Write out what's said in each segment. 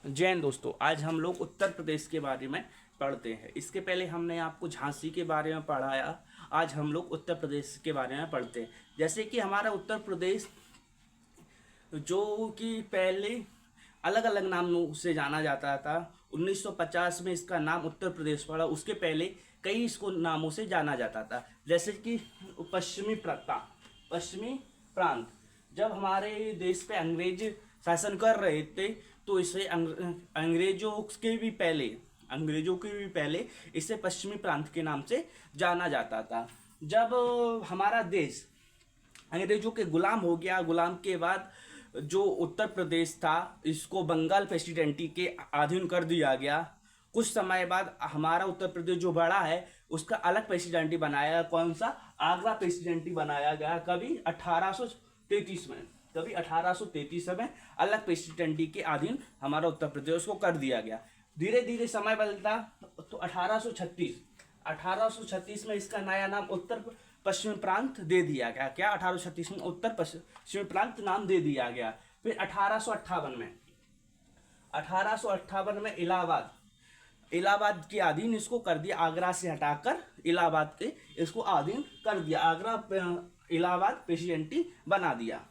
जैन दोस्तों, आज हम लोग उत्तर प्रदेश के बारे में पढ़ते हैं। इसके पहले हमने आपको झांसी के बारे में पढ़ाया। आज हम लोग उत्तर प्रदेश के बारे में पढ़ते हैं। जैसे कि हमारा उत्तर प्रदेश जो कि पहले अलग अलग नामों से जाना जाता था। 1950 में इसका नाम उत्तर प्रदेश पड़ा। उसके पहले कई इसको नामों से जाना जाता था, जैसे कि पश्चिमी प्रांत। जब हमारे देश पे अंग्रेज शासन कर रहे थे तो इसे अंग्रेजों के भी पहले इसे पश्चिमी प्रांत के नाम से जाना जाता था। जब हमारा देश अंग्रेजों के गुलाम हो गया, गुलाम के बाद जो उत्तर प्रदेश था इसको बंगाल प्रेसिडेंसी के अधीन कर दिया गया। कुछ समय बाद हमारा उत्तर प्रदेश जो बड़ा है उसका अलग प्रेसिडेंसी बनाया। कौन सा? आगरा प्रेसिडेंसी बनाया गया। कभी 1833 में अलग प्रेसिडेंसी के अधीन हमारा उत्तर प्रदेश को कर दिया गया। धीरे धीरे समय बदलता तो 1836 में इसका नया नाम उत्तर पश्चिमी प्रांत दे दिया गया। क्या? 1836 में उत्तर पश्चिमी प्रांत नाम दे दिया गया। फिर 1858 में इलाहाबाद के अधीन इसको कर दिया। आगरा से हटाकर इलाहाबाद के इसको अधीन कर दिया। इलाहाबाद प्रेसिडेंसी बना दिया।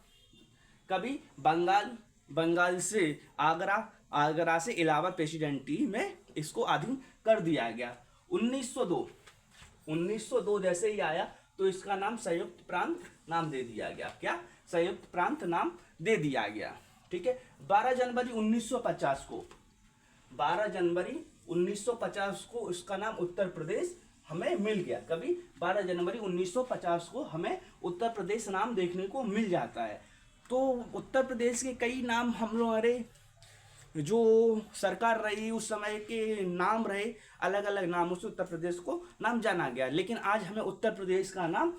कभी बंगाल से आगरा से इलाहाबाद प्रेसिडेंसी में इसको अधीन कर दिया गया। 1902 जैसे ही आया तो इसका नाम संयुक्त प्रांत नाम दे दिया गया। क्या? संयुक्त प्रांत नाम दे दिया गया। ठीक है। 12 जनवरी 1950 को इसका नाम उत्तर प्रदेश हमें मिल गया। कभी 12 जनवरी 1950 को हमें उत्तर प्रदेश नाम देखने को मिल जाता है। तो उत्तर प्रदेश के कई नाम हमारे जो सरकार रही उस समय के नाम रहे, अलग अलग नामों से उत्तर प्रदेश को नाम जाना गया। लेकिन आज हमें उत्तर प्रदेश का नाम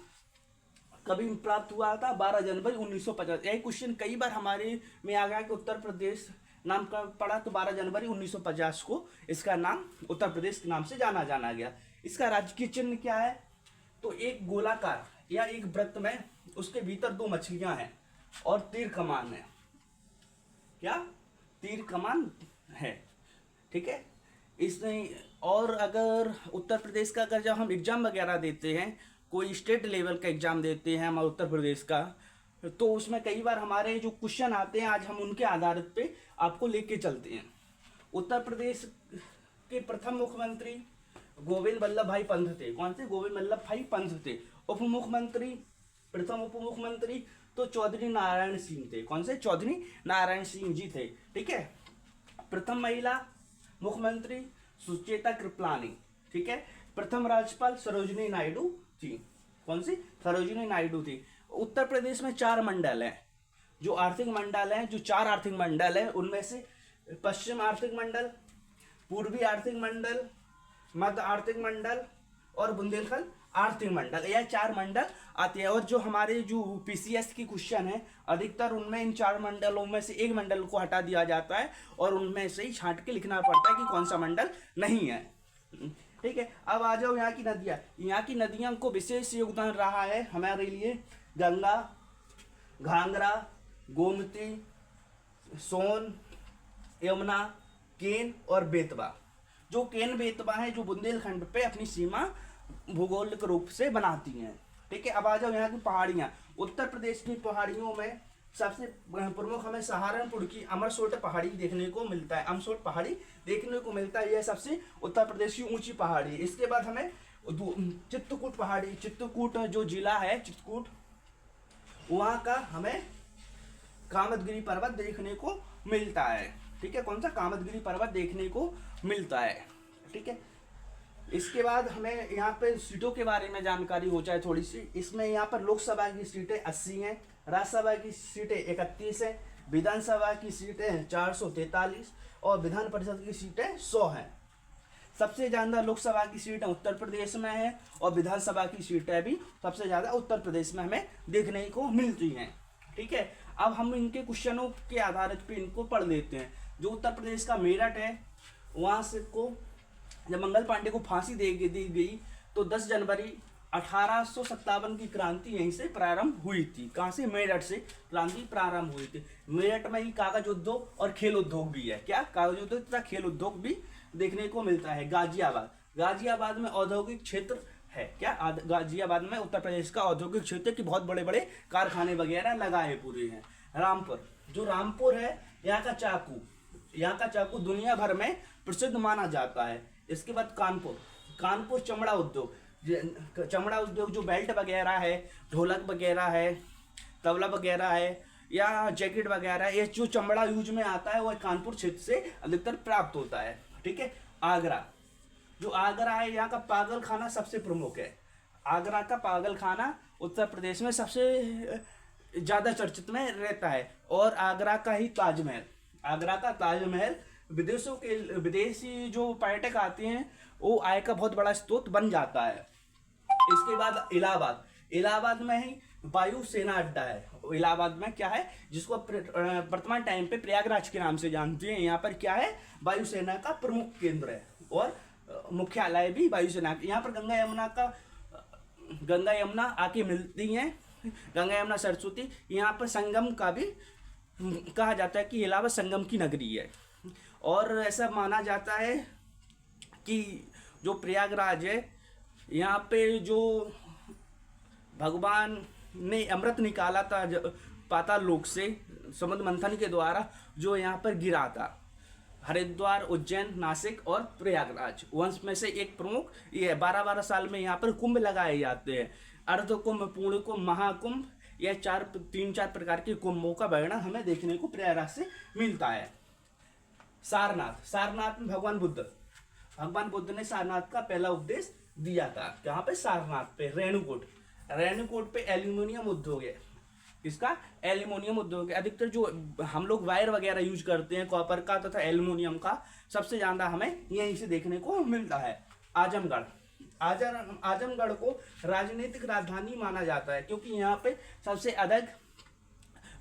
कभी प्राप्त हुआ था? 12 जनवरी 1950। यही क्वेश्चन कई बार हमारे में आ गया कि उत्तर प्रदेश नाम का पड़ा तो 12 जनवरी 1950 को इसका नाम उत्तर प्रदेश के नाम से जाना गया। इसका राजकीय चिन्ह क्या है? तो एक गोलाकार या एक वृत्त में उसके भीतर 2 मछलियां हैं और तीर कमान है। क्या? तीर कमान है। ठीक है। इसमें और अगर उत्तर प्रदेश का जब हम एग्जाम वगैरह देते हैं, कोई स्टेट लेवल का एग्जाम देते हैं हमारे उत्तर प्रदेश का, तो उसमें कई बार हमारे जो क्वेश्चन आते हैं आज हम उनके आधार पे आपको लेके चलते हैं। उत्तर प्रदेश के प्रथम मुख्यमंत्री गोविंद वल्लभ भाई पंत थे। कौन से? गोविंद वल्लभ भाई पंत थे। प्रथम उप मुख्यमंत्री तो चौधरी नारायण सिंह थे। कौन से? चौधरी नारायण सिंह जी थे। ठीक है। प्रथम महिला मुख्यमंत्री सुचेता कृपलानी। ठीक है। प्रथम राज्यपाल सरोजिनी नायडू थी। कौन सी? सरोजिनी नायडू थी। उत्तर प्रदेश में 4 मंडल हैं जो आर्थिक मंडल हैं। जो 4 आर्थिक मंडल हैं उनमें से पश्चिम आर्थिक मंडल, पूर्वी आर्थिक मंडल, मध्य आर्थिक मंडल और बुंदेलखंड आर्थिक मंडल, यह 4 मंडल आते हैं। और जो हमारे जो पीसीएस की क्वेश्चन है अधिकतर उनमें इन 4 मंडलों में से एक मंडल को हटा दिया जाता है और उनमें से ही छांट के लिखना पड़ता है कि कौन सा मंडल नहीं है। ठीक है। अब आ जाओ यहाँ की नदियाँ। यहाँ की नदियों को विशेष योगदान रहा है हमारे लिए। गंगा, घाघरा, गोमती, सोन, यमुना, केन और बेतवा। जो केन बेतवा है जो बुंदेलखंड पे अपनी सीमा भूगोलिक रूप से बनाती हैं। ठीक है। अब आ जाओ यहाँ की पहाड़ियाँ। उत्तर प्रदेश की पहाड़ियों में सबसे प्रमुख हमें सहारनपुर की अमरसोट पहाड़ी देखने को मिलता है। अमरसोट पहाड़ी देखने को मिलता है। यह सबसे उत्तर प्रदेश की ऊंची पहाड़ी है। इसके बाद हमें चित्रकूट पहाड़ी, चित्रकूट जो जिला है चित्रकूट, वहाँ का हमें कामदगिरी पर्वत देखने को मिलता है। ठीक है। कौन सा? कामदगिरी पर्वत देखने को मिलता है। ठीक है। इसके बाद हमें यहाँ पे सीटों के बारे में जानकारी हो जाए थोड़ी सी। इसमें यहाँ पर लोकसभा की सीटें 80 हैं, राज्यसभा की सीटें 31 हैं, विधानसभा की सीटें 443 और विधान परिषद की सीटें 100 हैं। सबसे ज़्यादा लोकसभा की सीटें उत्तर प्रदेश में हैं और विधानसभा की सीटें भी सबसे ज़्यादा उत्तर प्रदेश में हमें देखने को मिलती हैं। ठीक है। अब हम इनके क्वेश्चनों के आधार पर इनको पढ़ लेते हैं। जो उत्तर प्रदेश का मेरठ है, वहाँ से को जब मंगल पांडे को फांसी दे दी गई तो 10 जनवरी 1857 की क्रांति यहीं से प्रारंभ हुई थी। कहाँ से? मेरठ से क्रांति प्रारंभ हुई थी। मेरठ में ही कागज उद्योग और खेल उद्योग भी है। क्या? कागज उद्योग तथा खेल उद्योग भी देखने को मिलता है। गाजियाबाद, गाजियाबाद में औद्योगिक क्षेत्र है। क्या? गाजियाबाद में उत्तर प्रदेश का औद्योगिक क्षेत्र की बहुत बड़े बड़े कारखाने वगैरह लगाए पूरे हैं। रामपुर, जो रामपुर है, यहाँ का चाकू दुनिया भर में प्रसिद्ध माना जाता है। इसके बाद कानपुर, कानपुर चमड़ा उद्योग, चमड़ा उद्योग जो बेल्ट वगैरह है, ढोलक वगैरह है, तबला वगैरह है या जैकेट वगैरह, ये जो चमड़ा यूज में आता है वो कानपुर क्षेत्र से अधिकतर प्राप्त होता है। ठीक है। आगरा, जो आगरा है, यहाँ का पागल खाना सबसे प्रमुख है। आगरा का पागल खाना उत्तर प्रदेश में सबसे ज़्यादा चर्चित में रहता है। और आगरा का ही ताजमहल, आगरा का ताजमहल विदेशी जो पर्यटक आते हैं वो आय का बहुत बड़ा स्रोत बन जाता है। इसके बाद इलाहाबाद, इलाहाबाद में ही वायु सेना अड्डा है। इलाहाबाद में क्या है, जिसको वर्तमान टाइम पे प्रयागराज के नाम से जानते हैं, यहाँ पर क्या है, वायुसेना का प्रमुख केंद्र है और मुख्यालय भी वायुसेना। यहाँ पर गंगा यमुना आके मिलती हैं, गंगा यमुना सरस्वती। यहाँ पर संगम का भी कहा जाता है कि इलाहाबाद संगम की नगरी है। और ऐसा माना जाता है कि जो प्रयागराज है, यहाँ पे जो भगवान ने अमृत निकाला था पाताल लोक से समुद्र मंथन के द्वारा, जो यहाँ पर गिरा था। हरिद्वार, उज्जैन, नासिक और प्रयागराज वंश में से एक प्रमुख ये है। 12-12 साल में यहाँ पर कुंभ लगाए जाते हैं। अर्ध कुंभ, पूर्ण कुंभ, महाकुंभ, यह 3-4 प्रकार के कुंभों का वर्णन हमें देखने को प्रयागराज से मिलता है। सारनाथ, सारनाथ में भगवान बुद्ध ने सारनाथ का पहला उपदेश दिया था। कहाँ पे? सारनाथ पे। रेणुकूट, रेणुकूट पे एल्यूमिनियम उद्योग है। किसका? एल्यूमिनियम उद्योग है। अधिकतर जो हम लोग वायर वगैरह यूज करते हैं कॉपर का तथा एल्यूमिनियम का, सबसे ज़्यादा हमें यहीं से देखने को मिलता है। आजमगढ़, आजमगढ़ को राजनीतिक राजधानी माना जाता है क्योंकि यहाँ पे सबसे अधिक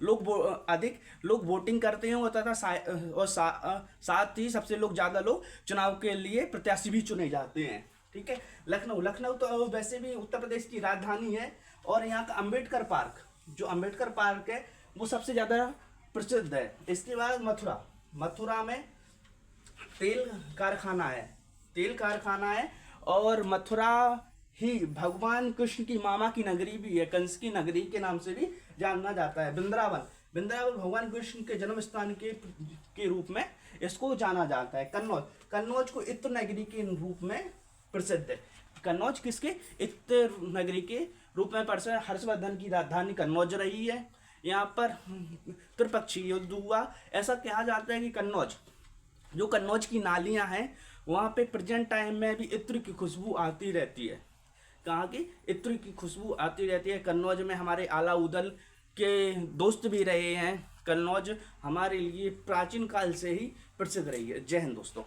लोग वोटिंग करते हैं तथा साथ ही सबसे ज़्यादा लोग चुनाव के लिए प्रत्याशी भी चुने जाते हैं। ठीक है। लखनऊ, लखनऊ तो वैसे भी उत्तर प्रदेश की राजधानी है और यहाँ का अंबेडकर पार्क, जो अंबेडकर पार्क है वो सबसे ज़्यादा प्रसिद्ध है। इसके बाद मथुरा, मथुरा में तेल कारखाना है और मथुरा ही भगवान कृष्ण की मामा की नगरी भी है, कंस की नगरी के नाम से भी जाना जाता है। वृंदावन, वृंदावन भगवान कृष्ण के जन्म स्थान के रूप में इसको जाना जाता है। कन्नौज, कन्नौज को इत्र नगरी के रूप में प्रसिद्ध है। कन्नौज किसके? इत्र नगरी के रूप में प्रसिद्ध। हर्षवर्धन की राजधानी कन्नौज रही है। यहाँ पर त्रिपक्षीय युद्ध हुआ। ऐसा कहा जाता है कि कन्नौज की नालियाँ हैं वहाँ पे प्रेजेंट टाइम में भी इत्र की खुशबू आती रहती है। कहाँ की? इत्र की खुशबू आती रहती है। कन्नौज में हमारे अलाउद्दीन के दोस्त भी रहे हैं। कन्नौज हमारे लिए प्राचीन काल से ही प्रसिद्ध रही है। जय हिंद दोस्तों।